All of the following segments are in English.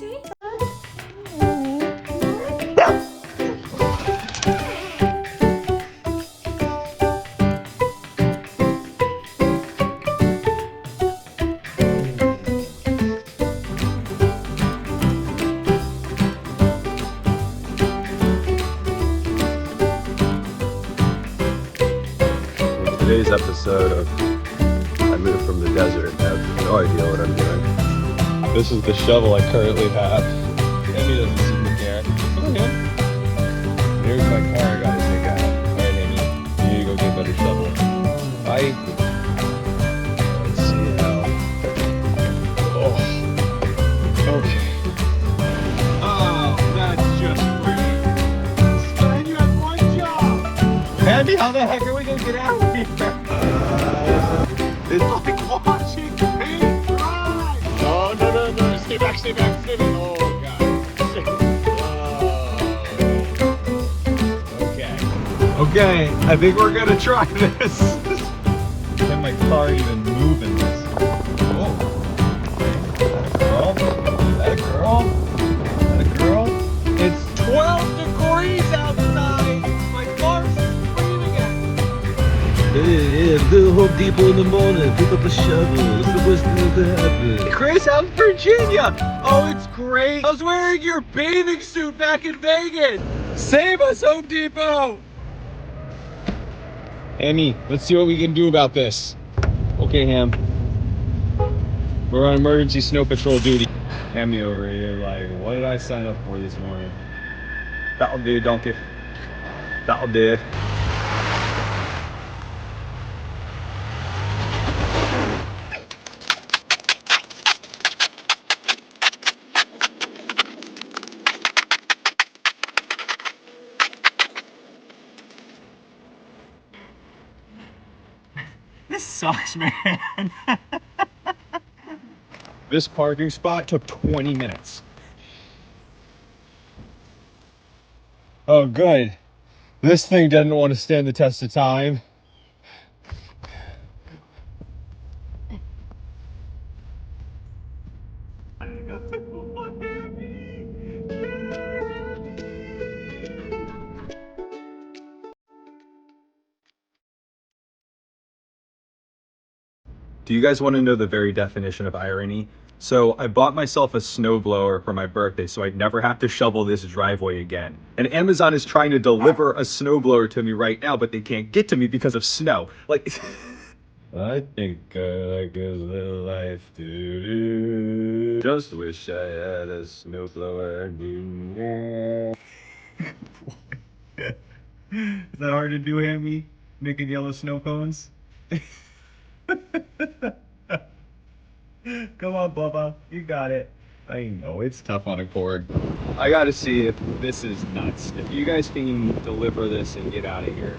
see? Today's episode of I moved from the desert and have no idea what I'm doing. This is the shovel I currently have. Amy doesn't seem to care. Oh yeah. Here's my car I gotta take out. Alright Amy, you need to go get a better shovel. Bye. Let's see now. Oh. Okay. Oh, that's just great. Stan, you have one job! Andy, how the heck are we gonna get out of here? It's like watching paint dry! No, no, no, no, stay back, stay back, stay back. Oh, God. Okay. Okay, I think we're gonna try this. Can my car even move in this? Oh. Girl? Is that a girl? Is that a girl? It's 12 degrees outside! My car's screaming at me! Hey, I'm going to Home Depot in the morning, pick up a shovel. What's the worst thing that could happen? Chris, how's Virginia? Oh, it's great. I was wearing your bathing suit back in Vegas. Save us, Home Depot. Amy, let's see what we can do about this. Okay, Ham. We're on emergency snow patrol duty. Hammy over here, like, what did I sign up for this morning? That'll do, donkey. That'll do. This sucks, man. This parking spot took 20 minutes. Oh, good. This thing didn't want to stand the test of time. Do you guys want to know the very definition of irony? So I bought myself a snowblower for my birthday so I'd never have to shovel this driveway again. And Amazon is trying to deliver a snowblower to me right now, but they can't get to me because of snow. Like, I think I like a little life. Doo-doo. Just wish I had a snowblower. Is that hard to do, Hammy? Making yellow snow cones? Come on, Bubba. You got it. I know it's tough on a cord. I gotta see if this is nuts. If you guys can deliver this and get out of here.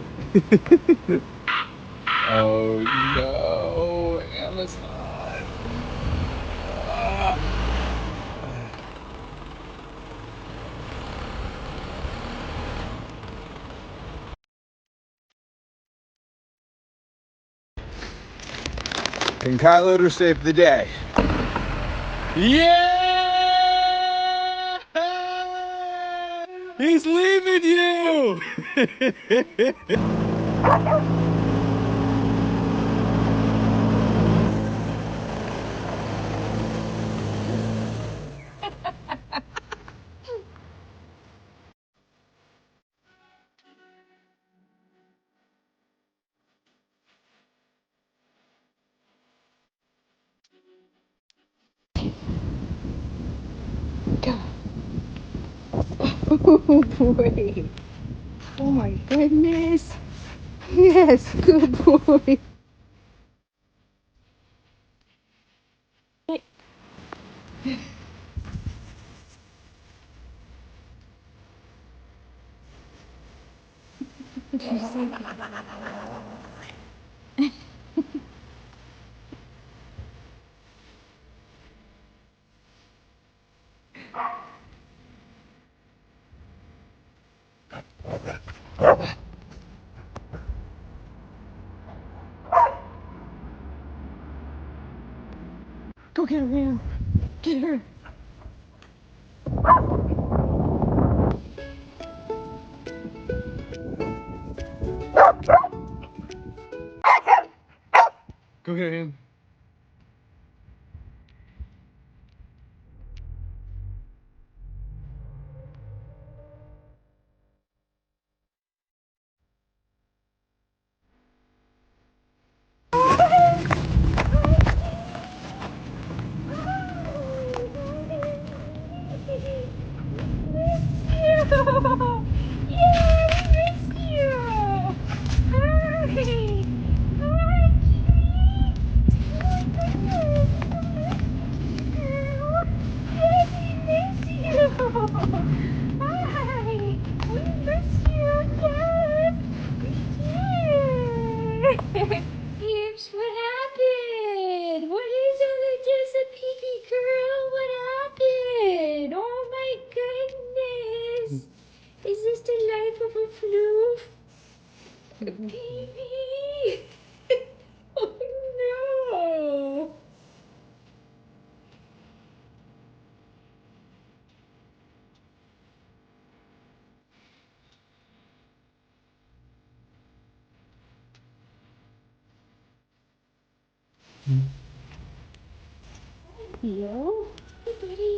Oh no, Amazon. Can Kylo save the day? Yeah! He's leaving you! Oh boy. Oh my goodness. Yes, good boy. Go get her, man. Get her. Come here, Ham. Hips, what happened? What is it? Just a pee girl? What happened? Oh my goodness. Is this the life of a floof? Baby. Oh no. Yo, hey buddy.